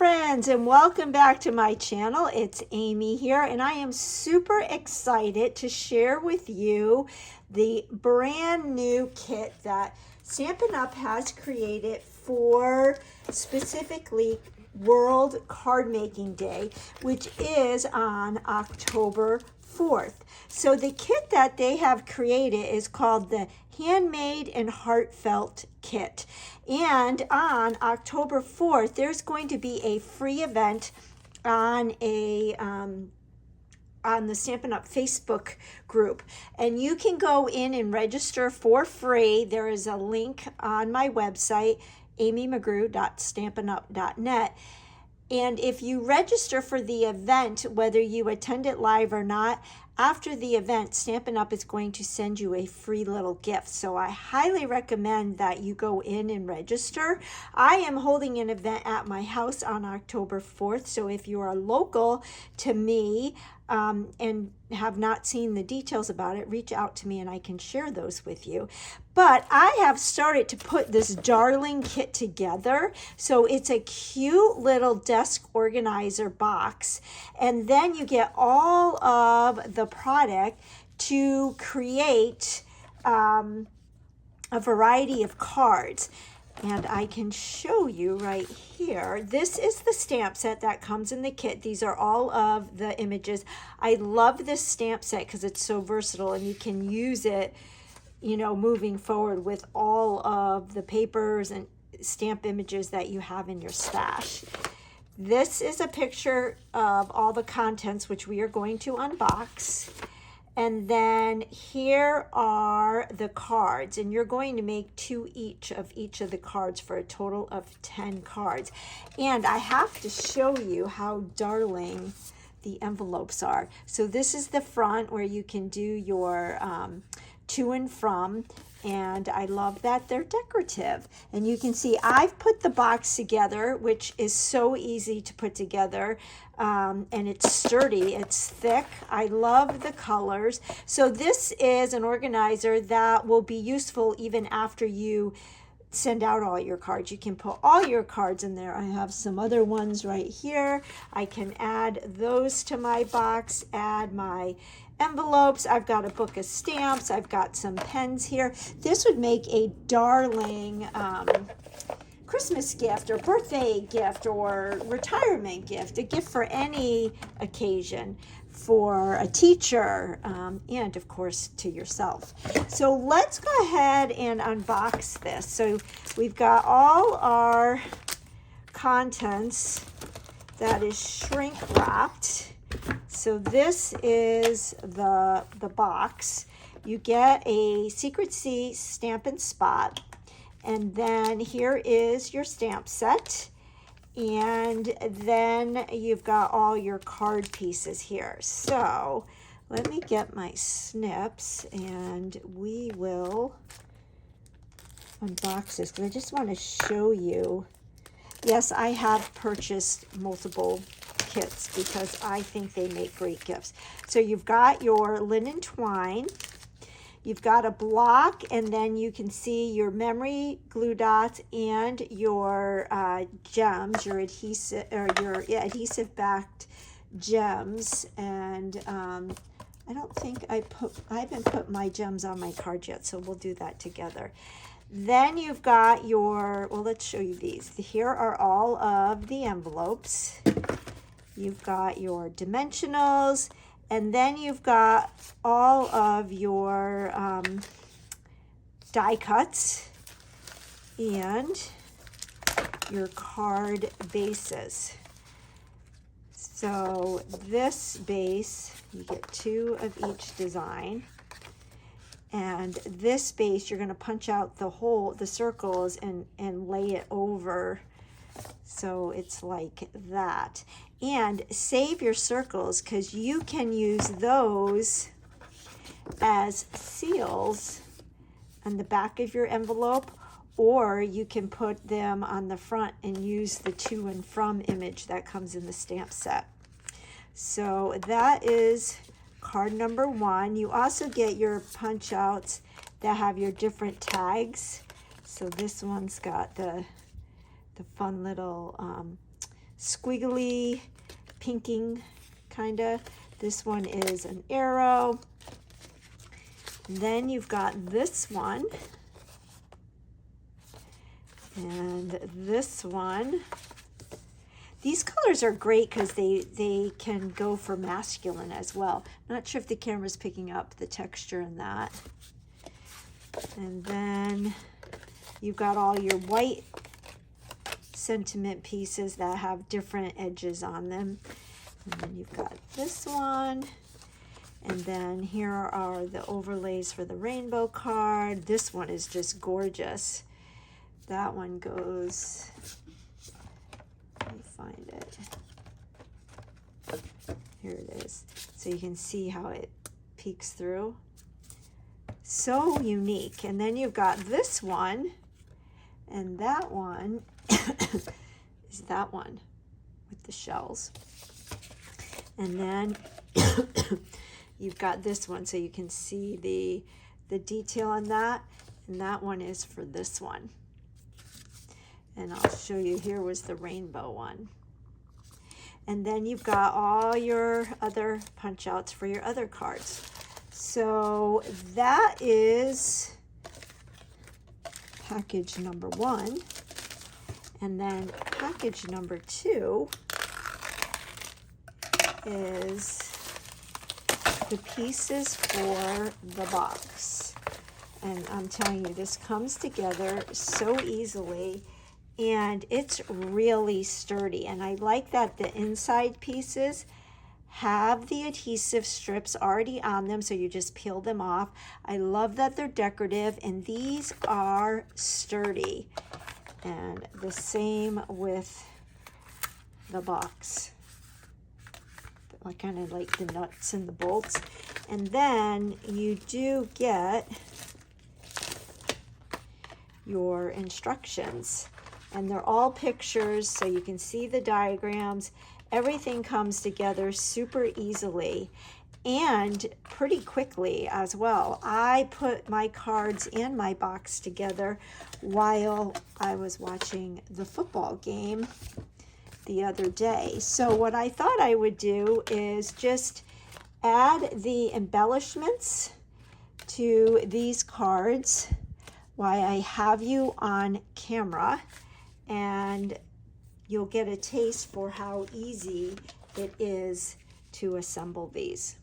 friends, and welcome back to my channel. It's Amy here, and I am super excited to share with you the brand new kit that Stampin' Up! Has created for specifically World Card Making Day, which is on October 4th. So the kit that they have created is called the Handmade and Heartfelt kit. And on October 4th, there's going to be a free event on the Stampin' Up! Facebook group. And you can go in and register for free. There is a link on my website, amymcgrew.stampinup.net. And if you register for the event, whether you attend it live or not, after the event, Stampin' Up! Is going to send you a free little gift. So I highly recommend that you go in and register. I am holding an event at my house on October 4th. So if you are local to me and have not seen the details about it, reach out to me and I can share those with you. But I have started to put this darling kit together. So it's a cute little desk organizer box. And then you get all of the product to create a variety of cards. And I can show you right here. This is the stamp set that comes in the kit. These are all of the images. I love this stamp set because it's so versatile and you can use it, you know, moving forward with all of the papers and stamp images that you have in your stash. This is a picture of all the contents, which we are going to unbox. And then here are the cards, and you're going to make two each of the cards for a total of 10 cards. And I have to show you how darling the envelopes are. So this is the front where you can do your to and from, and I love that they're decorative. And you can see I've put the box together, which is so easy to put together, and it's sturdy, it's thick. I love the colors. So this is an organizer that will be useful even after you send out all your cards. You can put all your cards in there. I have some other ones right here. I can add those to my box, add my envelopes. I've got a book of stamps. I've got some pens here. This would make a darling Christmas gift or birthday gift or retirement gift, a gift for any occasion, for a teacher, and of course to yourself. So let's go ahead and unbox this. So we've got all our contents that is shrink wrapped. So this is the box. You get a Secret C Stampin' Spot, and then here is your stamp set. And then you've got all your card pieces here. So let me get my snips and we will unbox this because I just want to show you. Yes, I have purchased multiple kits because I think they make great gifts. So you've got your linen twine. You've got a block, and then you can see your memory glue dots and your gems, your adhesive or your adhesive backed gems. And I don't think I haven't put my gems on my card yet, so we'll do that together. Then you've got your, well, let's show you these. Here are all of the envelopes. You've got your dimensionals. And then you've got all of your die cuts and your card bases. So this base, you get two of each design. And this base, you're going to punch out the circles and lay it over. So it's like that. And save your circles because you can use those as seals on the back of your envelope, or you can put them on the front and use the to and from image that comes in the stamp set. So that is card number 1. You also get your punch outs that have your different tags. So this one's got the fun little squiggly pinking kind of. This one is an arrow. And then you've got this one. And this one. These colors are great because they can go for masculine as well. Not sure if the camera's picking up the texture in that. And then you've got all your white sentiment pieces that have different edges on them. And then you've got this one. And then here are the overlays for the rainbow card. This one is just gorgeous. That one goes, let me find it. Here it is. So you can see how it peeks through. So unique. And then you've got this one, and that one is that one with the shells. And then you've got this one, so you can see the detail on that. And that one is for this one. And I'll show you, here was the rainbow one. And then you've got all your other punch outs for your other cards. So that is package number 1. And then package number 2 is the pieces for the box. And I'm telling you, this comes together so easily. And it's really sturdy. And I like that the inside pieces have the adhesive strips already on them, so you just peel them off. I love that they're decorative, and these are sturdy. And the same with the box. I kind of like the nuts and the bolts. And then you do get your instructions. And they're all pictures, so you can see the diagrams. Everything comes together super easily and pretty quickly as well. I put my cards and my box together while I was watching the football game the other day. So what I thought I would do is just add the embellishments to these cards while I have you on camera, and you'll get a taste for how easy it is to assemble these.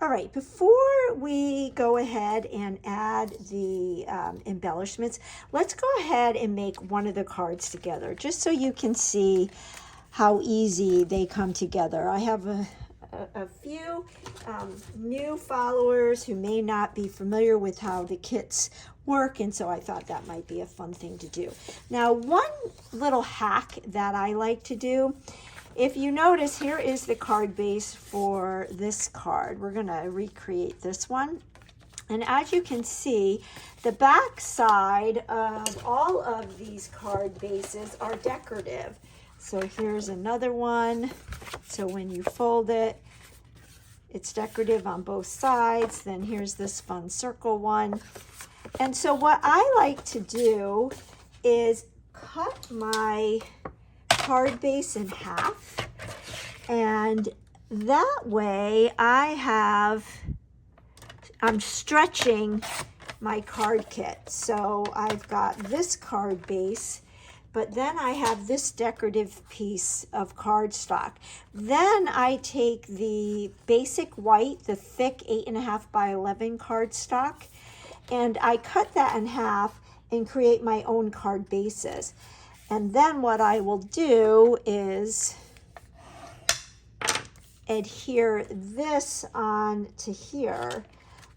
All right, before we go ahead and add the embellishments, let's go ahead and make one of the cards together, just so you can see how easy they come together. I have a few new followers who may not be familiar with how the kits work, and so I thought that might be a fun thing to do. Now, one little hack that I like to do, if you notice, here is the card base for this card. We're going to recreate this one. And as you can see, the back side of all of these card bases are decorative. So here's another one. So when you fold it, it's decorative on both sides. Then here's this fun circle one. And so what I like to do is cut my card base in half. And that way I'm stretching my card kit. So I've got this card base, but then I have this decorative piece of cardstock. Then I take the basic white, the thick 8.5 by 11 cardstock, and I cut that in half and create my own card bases. And then what I will do is adhere this on to here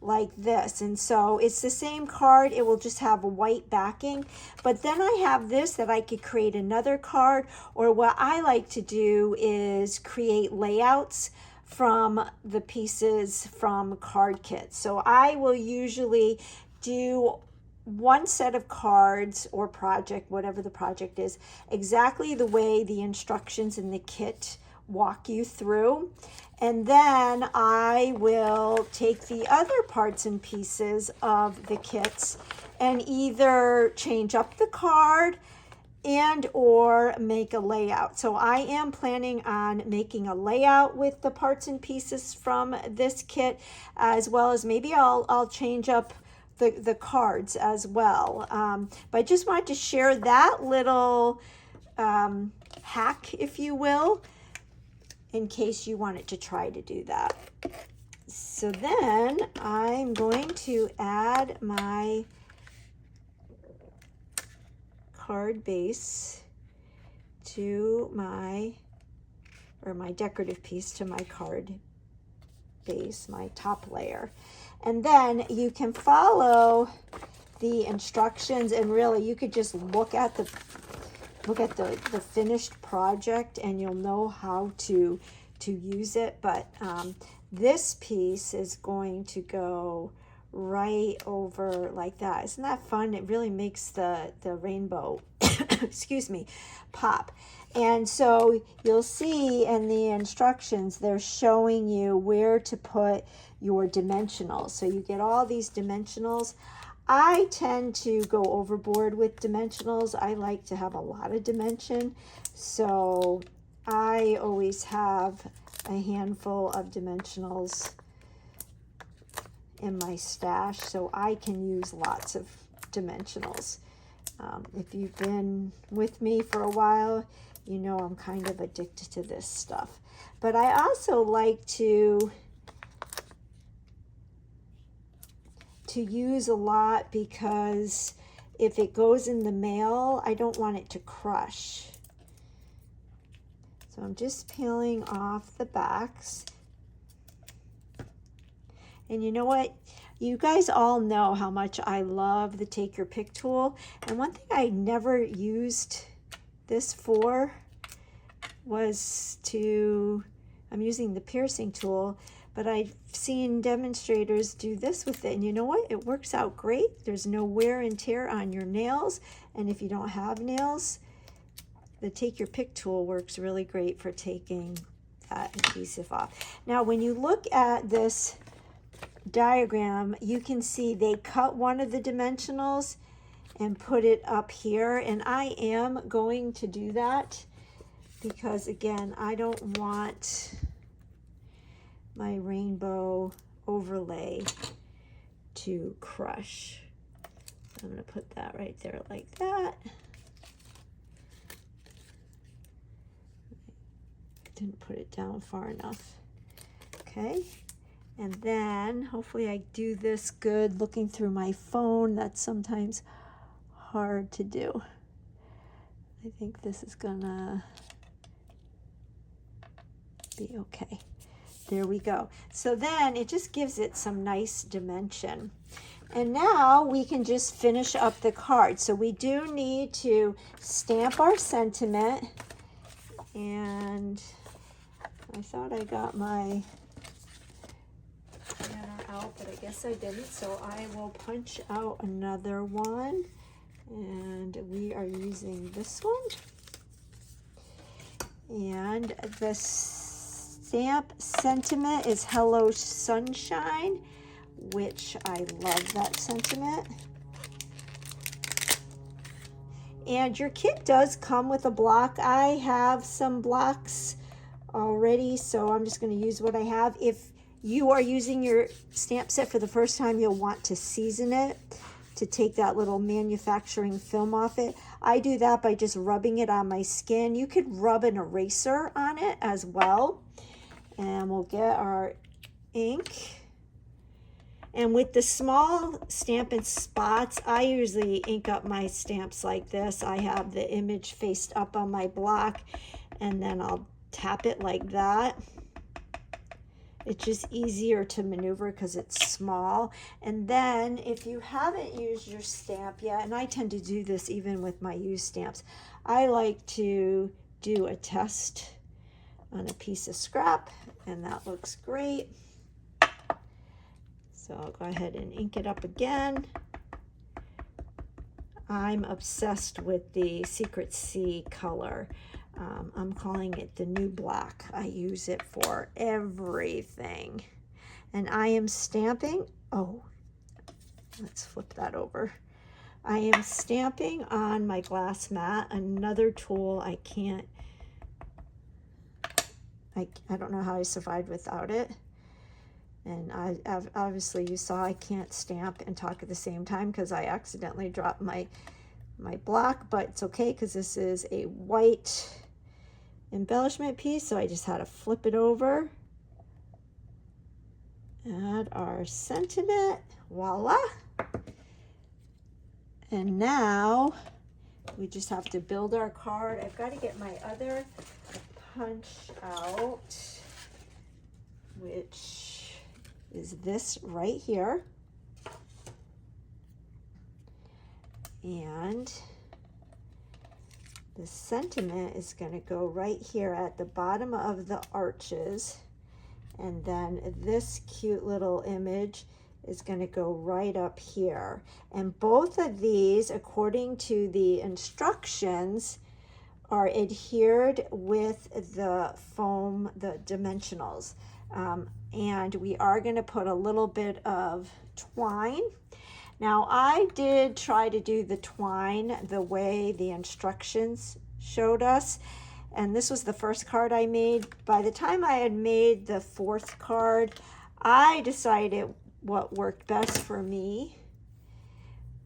like this. And so it's the same card, it will just have a white backing. But then I have this that I could create another card, or what I like to do is create layouts from the pieces from card kits. So I will usually do one set of cards or project, whatever the project is, exactly the way the instructions in the kit walk you through. And then I will take the other parts and pieces of the kits and either change up the card and or make a layout. So I am planning on making a layout with the parts and pieces from this kit, as well as maybe I'll change up the cards as well. But I just wanted to share that little hack, if you will, in case you wanted to try to do that. So then I'm going to add my card base to my decorative piece to my card base, my top layer. And then you can follow the instructions, and really you could just look at the finished project and you'll know how to use it. But this piece is going to go right over like that. Isn't that fun? It really makes the rainbow excuse me, pop. And so you'll see in the instructions, they're showing you where to put your dimensionals. So you get all these dimensionals. I tend to go overboard with dimensionals. I like to have a lot of dimension. So I always have a handful of dimensionals in my stash, so I can use lots of dimensionals. If you've been with me for a while, you know I'm kind of addicted to this stuff. But I also like to use a lot, because if it goes in the mail, I don't want it to crush. So I'm just peeling off the backs. And you know what? You guys all know how much I love the Take Your Pick tool. And one thing I never used this for was I'm using the piercing tool, but I've seen demonstrators do this with it. And you know what? It works out great. There's no wear and tear on your nails. And if you don't have nails, the Take Your Pick tool works really great for taking that adhesive off. Now, when you look at this diagram, you can see they cut one of the dimensionals and put it up here, and I am going to do that because, again, I don't want my rainbow overlay to crush. I'm going to put that right there like that. Didn't put it down far enough. Okay. And then hopefully I do this good looking through my phone. That's sometimes hard to do. I think this is gonna be okay. There we go. So then it just gives it some nice dimension. And now we can just finish up the card. So we do need to stamp our sentiment. And I thought I got my out, but I guess I didn't, so I will punch out another one, and we are using this one. And the stamp sentiment is Hello Sunshine, which I love that sentiment. And your kit does come with a block. I have some blocks already, so I'm just going to use what I have. If you are using your stamp set for the first time, you'll want to season it to take that little manufacturing film off it. I do that by just rubbing it on my skin. You could rub an eraser on it as well. And we'll get our ink. And with the small Stampin' Spots, I usually ink up my stamps like this. I have the image faced up on my block, and then I'll tap it like that. It's just easier to maneuver because it's small. And then if you haven't used your stamp yet, and I tend to do this even with my used stamps, I like to do a test on a piece of scrap, and that looks great. So I'll go ahead and ink it up again. I'm obsessed with the Secret Sea color. I'm calling it the new black. I use it for everything. And I am stamping, oh, let's flip that over. I am stamping on my glass mat, another tool I can't, I don't know how I survived without it. And obviously you saw I can't stamp and talk at the same time because I accidentally dropped my block, but it's okay because this is a white embellishment piece, so I just had to flip it over. Add our sentiment, voila. And now we just have to build our card. I've got to get my other punch out, which is this right here. And the sentiment is going to go right here at the bottom of the arches. And then this cute little image is going to go right up here. And both of these, according to the instructions, are adhered with the foam, the dimensionals. And we are going to put a little bit of twine. Now, I did try to do the twine the way the instructions showed us. And this was the first card I made. By the time I had made the fourth card, I decided what worked best for me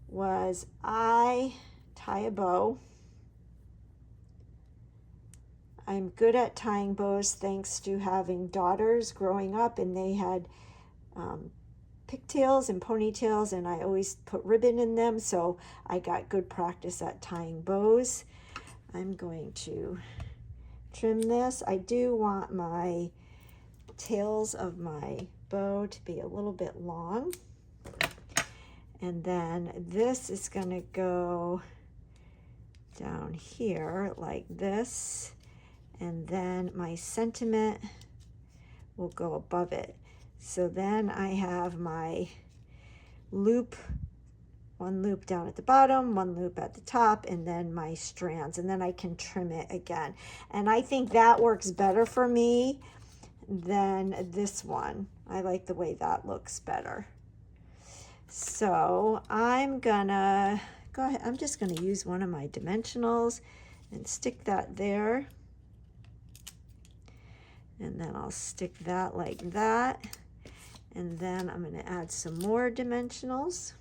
was I tie a bow. I'm good at tying bows thanks to having daughters growing up, and they had pigtails and ponytails, and I always put ribbon in them, so I got good practice at tying bows. I'm going to trim this. I do want my tails of my bow to be a little bit long. And then this is going to go down here like this. And then my sentiment will go above it. So then I have my loop, one loop down at the bottom, one loop at the top, and then my strands, and then I can trim it again. And I think that works better for me than this one. I like the way that looks better. So I'm gonna go ahead, I'm just gonna use one of my dimensionals and stick that there. And then I'll stick that like that. And then I'm gonna add some more dimensionals.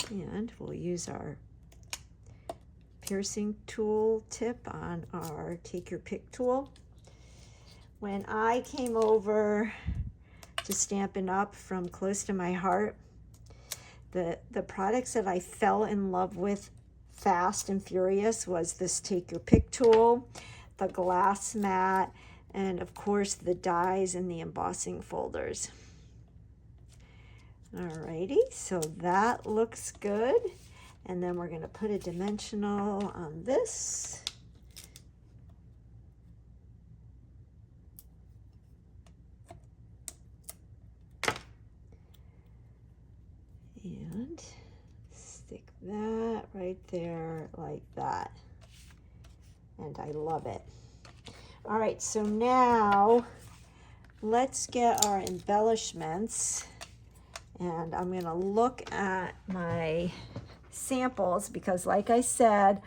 And we'll use our piercing tool tip on our take your pick tool. When I came over to Stampin' Up! From Close to My Heart, the products that I fell in love with fast and furious was this take your pick tool, the glass mat, and of course the dies and the embossing folders. Alrighty, so that looks good. And then we're going to put a dimensional on this. And stick that right there like that. And I love it. All right, so now let's get our embellishments. And I'm going to look at my samples because, like I said,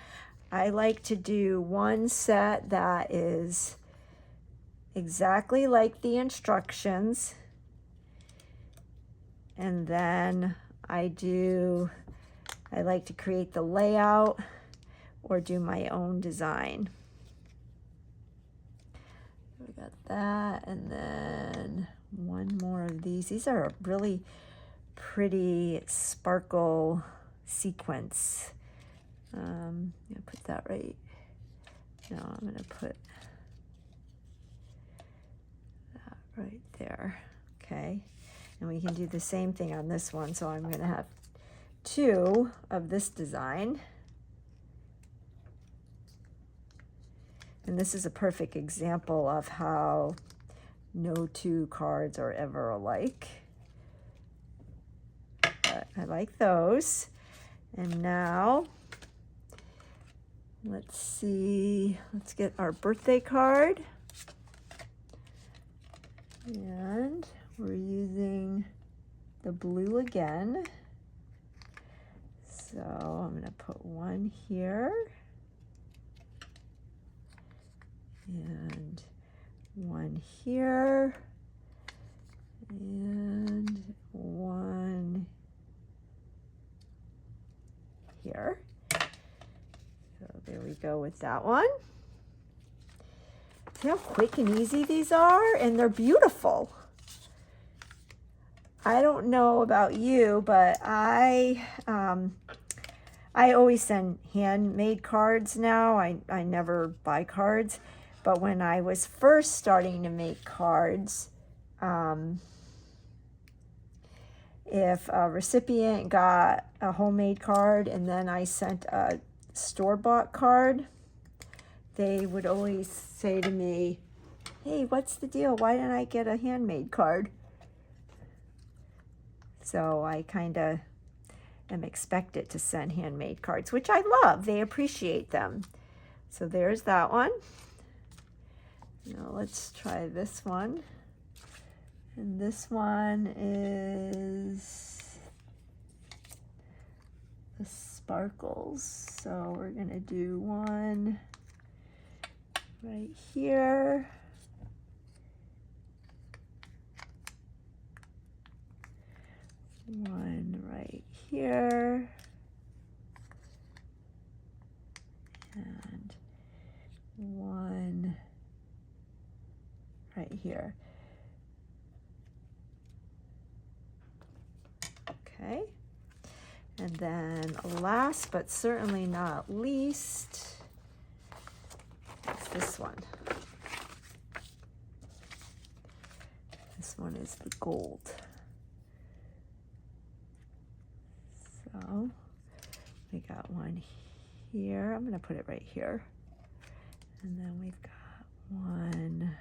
I like to do one set that is exactly like the instructions. And then I like to create the layout or do my own design. We got that, and then one more of these. These are really pretty sparkle sequence. I'm gonna put that right. No, I'm gonna put that right there. Okay, and we can do the same thing on this one. So I'm gonna have two of this design. And this is a perfect example of how no two cards are ever alike. But I like those. And now, let's see, let's get our birthday card. And we're using the blue again. So I'm going to put one here and one here and one here. So there we go with that one. See how quick and easy these are? And they're beautiful. I don't know about you, but I always send handmade cards now. I never buy cards. But when I was first starting to make cards, if a recipient got a homemade card and then I sent a store-bought card, they would always say to me, hey, what's the deal? Why didn't I get a handmade card? So I kind of am expected to send handmade cards, which I love. They appreciate them. So there's that one. Now let's try this one. And this one is the sparkles. So we're going to do one right here. One right here. And one right here. Okay. And then last but certainly not least, is this one. This one is the gold. So we got one here. I'm going to put it right here. And then we've got one.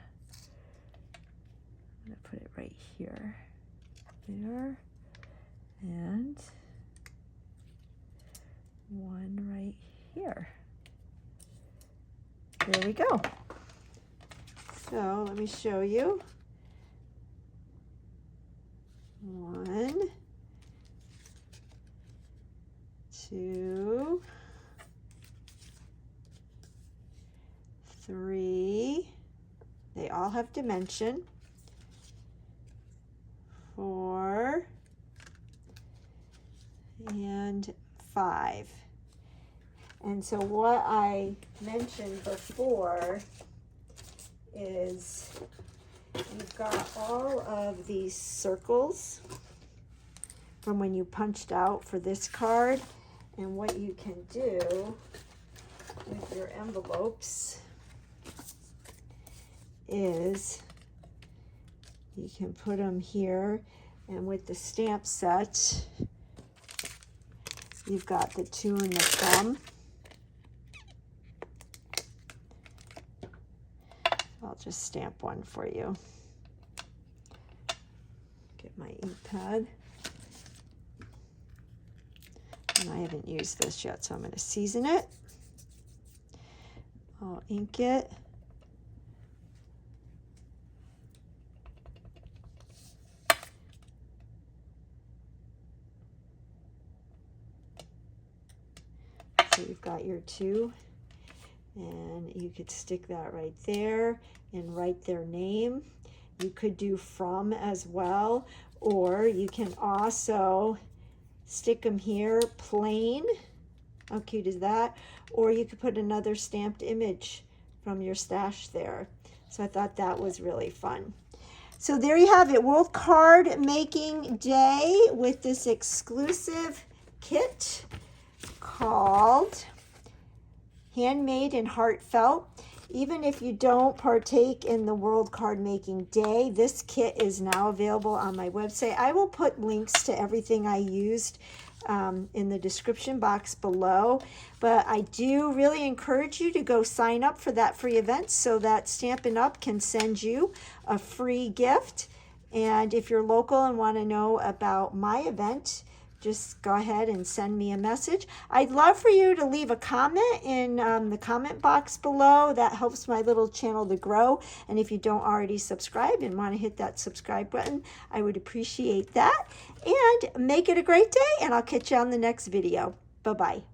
I'm going to put it right here. There. And one right here. There we go. So let me show you. One, two, three. They all have dimension. 4 and 5. And so what I mentioned before is you've got all of these circles from when you punched out for this card, and what you can do with your envelopes is you can put them here, and with the stamp set you've got the 2 and the thumb. I'll just stamp one for you. Get my ink pad. And I haven't used this yet, so I'm going to season it. I'll ink it. So you've got your 2, and you could stick that right there and write their name. You could do from as well, or you can also stick them here plain. How cute is that? Or you could put another stamped image from your stash there. So I thought that was really fun. So there you have it, World Card Making Day with this exclusive kit called Handmade and Heartfelt. Even if you don't partake in the World Card Making Day, this kit is now available on my website. I will put links to everything I used in the description box below, but I do really encourage you to go sign up for that free event so that Stampin' Up! Can send you a free gift. And if you're local and want to know about my event, just go ahead and send me a message. I'd love for you to leave a comment in the comment box below. That helps my little channel to grow. And if you don't already subscribe and want to hit that subscribe button, I would appreciate that. And make it a great day, and I'll catch you on the next video. Bye-bye.